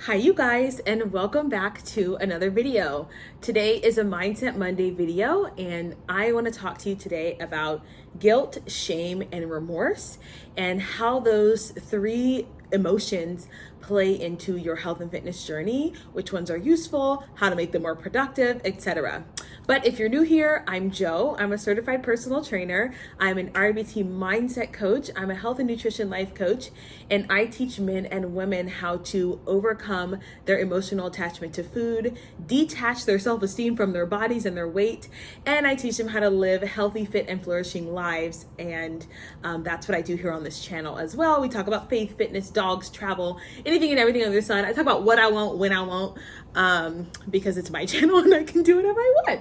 Hi you guys, and welcome back to another video. Today is a Mindset Monday video, and I want to talk to you today about guilt, shame, and remorse, and how those three emotions play into your health and fitness journey, which ones are useful, how to make them more productive, etc. But if you're new here, I'm Jo. I'm a certified personal trainer. I'm an RBT mindset coach. I'm a health and nutrition life coach, and I teach men and women how to overcome their emotional attachment to food, detach their self-esteem from their bodies and their weight, and I teach them how to live healthy, fit, and flourishing lives. And that's what I do here on this channel as well. We talk about faith, fitness, dogs, travel, anything and everything under the sun. I talk about what I want, when I want, because it's my channel and I can do whatever I want.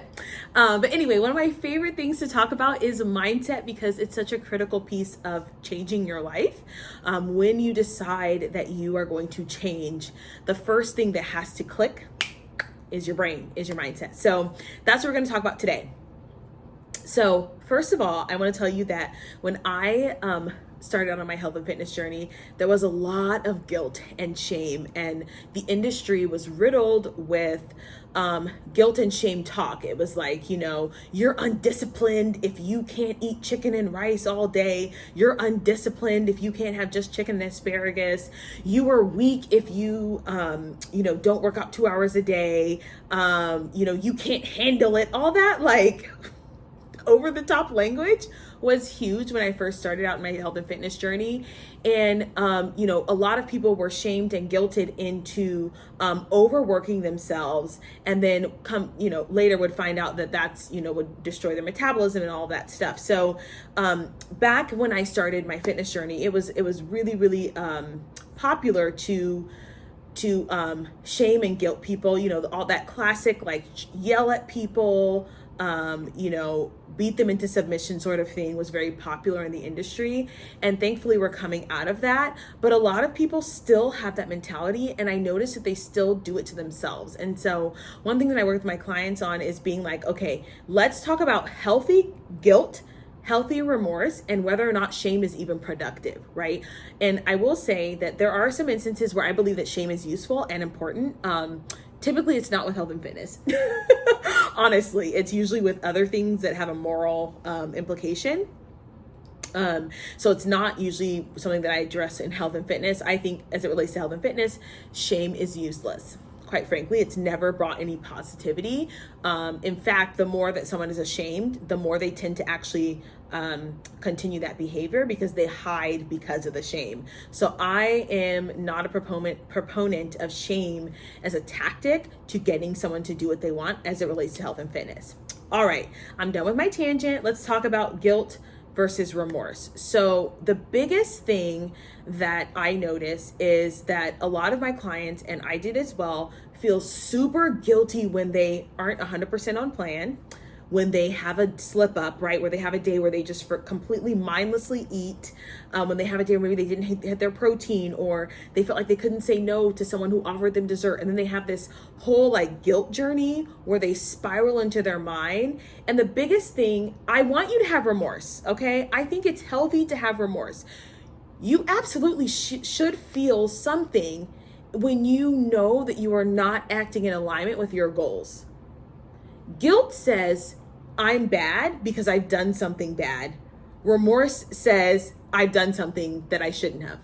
But anyway, one of my favorite things to talk about is mindset, because it's such a critical piece of changing your life. When you decide that you are going to change, the first thing that has to click is your brain, is your mindset. So that's what we're going to talk about today. So first of all, I want to tell you that when I started out on my health and fitness journey, there was a lot of guilt and shame, and the industry was riddled with guilt and shame talk. It was like, you're undisciplined if you can't eat chicken and rice all day. You're undisciplined if you can't have just chicken and asparagus. You are weak if you, don't work out 2 hours a day. You can't handle it. All that like over the top language was huge when I first started out in my health and fitness journey. And, a lot of people were shamed and guilted into overworking themselves, and then later would find out that that's, would destroy their metabolism and all that stuff. So back when I started my fitness journey, it was really, really popular to shame and guilt people, all that classic, like yell at people, beat them into submission sort of thing was very popular in the industry. And thankfully we're coming out of that. But a lot of people still have that mentality, and I notice that they still do it to themselves. And so one thing that I work with my clients on is being like, okay, let's talk about healthy guilt, healthy remorse, and whether or not shame is even productive, right? And I will say that there are some instances where I believe that shame is useful and important. Typically it's not with health and fitness. Honestly, it's usually with other things that have a moral implication. So it's not usually something that I address in health and fitness. I think as it relates to health and fitness, shame is useless. Quite frankly, it's never brought any positivity. In fact, the more that someone is ashamed, the more they tend to actually continue that behavior, because they hide because of the shame. So I am not a proponent of shame as a tactic to getting someone to do what they want as it relates to health and fitness. All right, I'm done with my tangent. Let's talk about guilt versus remorse. So the biggest thing that I notice is that a lot of my clients, and I did as well, feel super guilty when they aren't 100% on plan, when they have a slip up, right? Where they have a day where they just completely mindlessly eat, when they have a day where maybe they didn't hit their protein, or they felt like they couldn't say no to someone who offered them dessert. And then they have this whole like guilt journey where they spiral into their mind. And the biggest thing, I want you to have remorse, okay? I think it's healthy to have remorse. You absolutely should feel something when you know that you are not acting in alignment with your goals. Guilt says, I'm bad because I've done something bad. Remorse says, I've done something that I shouldn't have.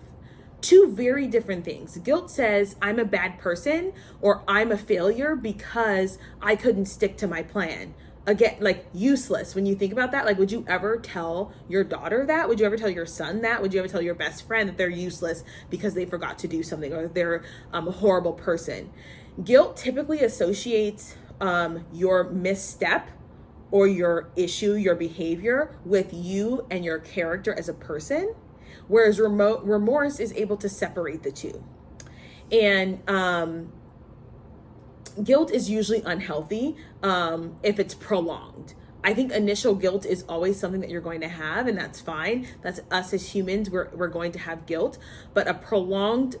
Two very different things. Guilt says, I'm a bad person, or I'm a failure because I couldn't stick to my plan. Again, like useless. When you think about that, like, would you ever tell your daughter that? Would you ever tell your son that? Would you ever tell your best friend that they're useless because they forgot to do something, or they're a horrible person? Guilt typically associates your misstep or your issue, your behavior, with you and your character as a person, whereas remorse is able to separate the two. And guilt is usually unhealthy if it's prolonged. I think initial guilt is always something that you're going to have, and that's fine. That's us as humans, we're going to have guilt, but a prolonged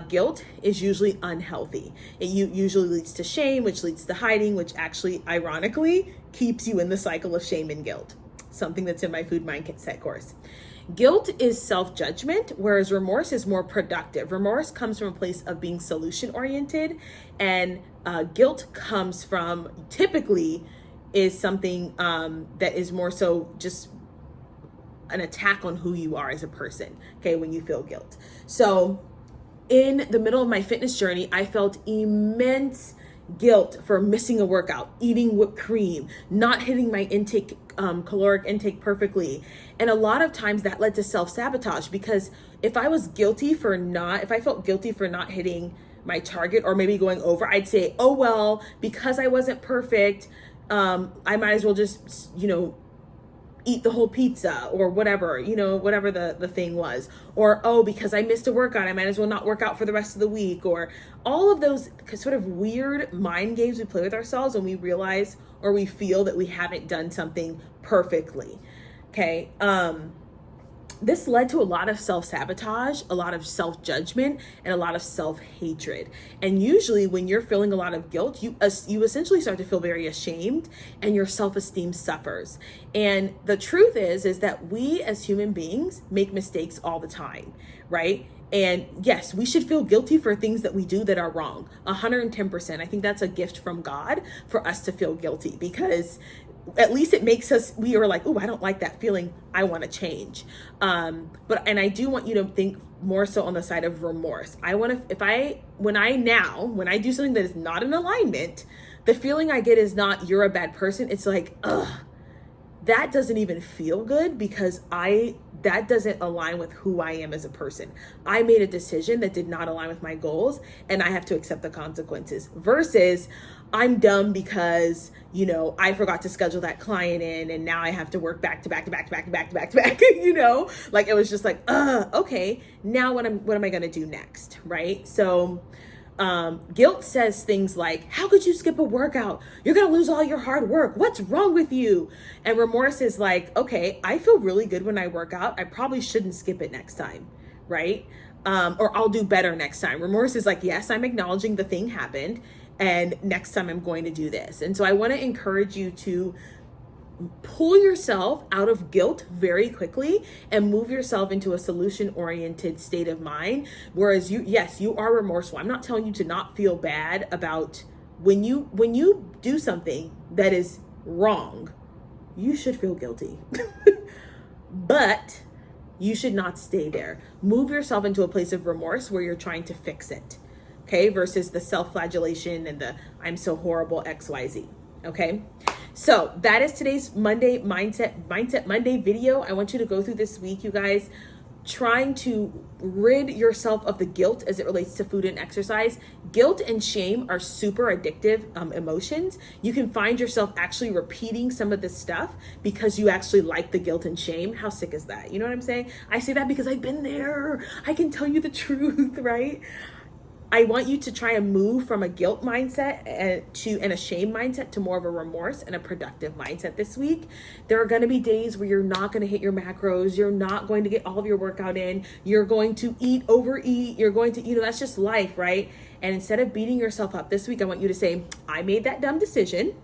guilt is usually unhealthy. It usually leads to shame, which leads to hiding, which actually, ironically, keeps you in the cycle of shame and guilt. Something that's in my food mindset course. Guilt is self-judgment, whereas remorse is more productive. Remorse comes from a place of being solution-oriented, and guilt comes from, typically, is something that is more so just an attack on who you are as a person, okay, when you feel guilt. So in the middle of my fitness journey, I felt immense guilt for missing a workout, eating whipped cream, not hitting my caloric intake perfectly. And a lot of times that led to self-sabotage, because if I felt guilty for not hitting my target or maybe going over, I'd say, oh, well, because I wasn't perfect, I might as well just, eat the whole pizza or whatever, whatever the thing was. Or, oh, because I missed a workout, I might as well not work out for the rest of the week. Or all of those sort of weird mind games we play with ourselves when we realize or we feel that we haven't done something perfectly. Okay. This led to a lot of self-sabotage, a lot of self-judgment, and a lot of self-hatred. And usually when you're feeling a lot of guilt, you essentially start to feel very ashamed, and your self-esteem suffers. And the truth is that we as human beings make mistakes all the time, right? And yes, we should feel guilty for things that we do that are wrong. 110%. I think that's a gift from God for us to feel guilty, because at least it makes us, we are like, oh, I don't like that feeling, I want to change. And I do want you to think more so on the side of remorse. When I do something that is not in alignment, the feeling I get is not, you're a bad person. It's like, ugh, that doesn't even feel good, because that doesn't align with who I am as a person. I made a decision that did not align with my goals, and I have to accept the consequences, versus I'm dumb because, I forgot to schedule that client in, and now I have to work back to back to back to back to back to back to back, like it was just like, okay, now what am I going to do next? Right? So, guilt says things like, how could you skip a workout? You're going to lose all your hard work. What's wrong with you? And remorse is like, okay, I feel really good when I work out. I probably shouldn't skip it next time. Right? Or I'll do better next time. Remorse is like, yes, I'm acknowledging the thing happened, and next time I'm going to do this. And so I want to encourage you to pull yourself out of guilt very quickly and move yourself into a solution-oriented state of mind. Whereas you are remorseful. I'm not telling you to not feel bad about when you do something that is wrong. You should feel guilty, but you should not stay there. Move yourself into a place of remorse where you're trying to fix it. Okay, versus the self-flagellation and the I'm so horrible XYZ. Okay, so that is today's Mindset Monday video. I want you to go through this week, you guys, trying to rid yourself of the guilt as it relates to food and exercise. Guilt and shame are super addictive emotions. You can find yourself actually repeating some of this stuff because you actually like the guilt and shame. How sick is that? You know what I'm saying? I say that because I've been there. I can tell you the truth, right? I want you to try and move from a guilt mindset and a shame mindset to more of a remorse and a productive mindset this week. There are going to be days where you're not going to hit your macros. You're not going to get all of your workout in. You're going to overeat. You're going to, that's just life, right? And instead of beating yourself up this week, I want you to say, I made that dumb decision.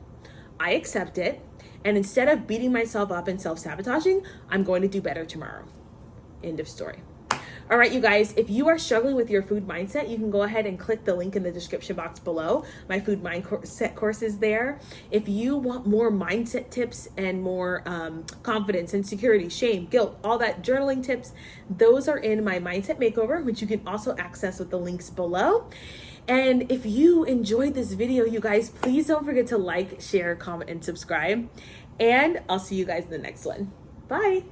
I accept it. And instead of beating myself up and self-sabotaging, I'm going to do better tomorrow. End of story. All right, you guys, if you are struggling with your food mindset, you can go ahead and click the link in the description box below. My food mindset course is there. If you want more mindset tips and more confidence, insecurity, shame, guilt, all that journaling tips, those are in my Mindset Makeover, which you can also access with the links below. And if you enjoyed this video, you guys, please don't forget to like, share, comment, and subscribe. And I'll see you guys in the next one. Bye.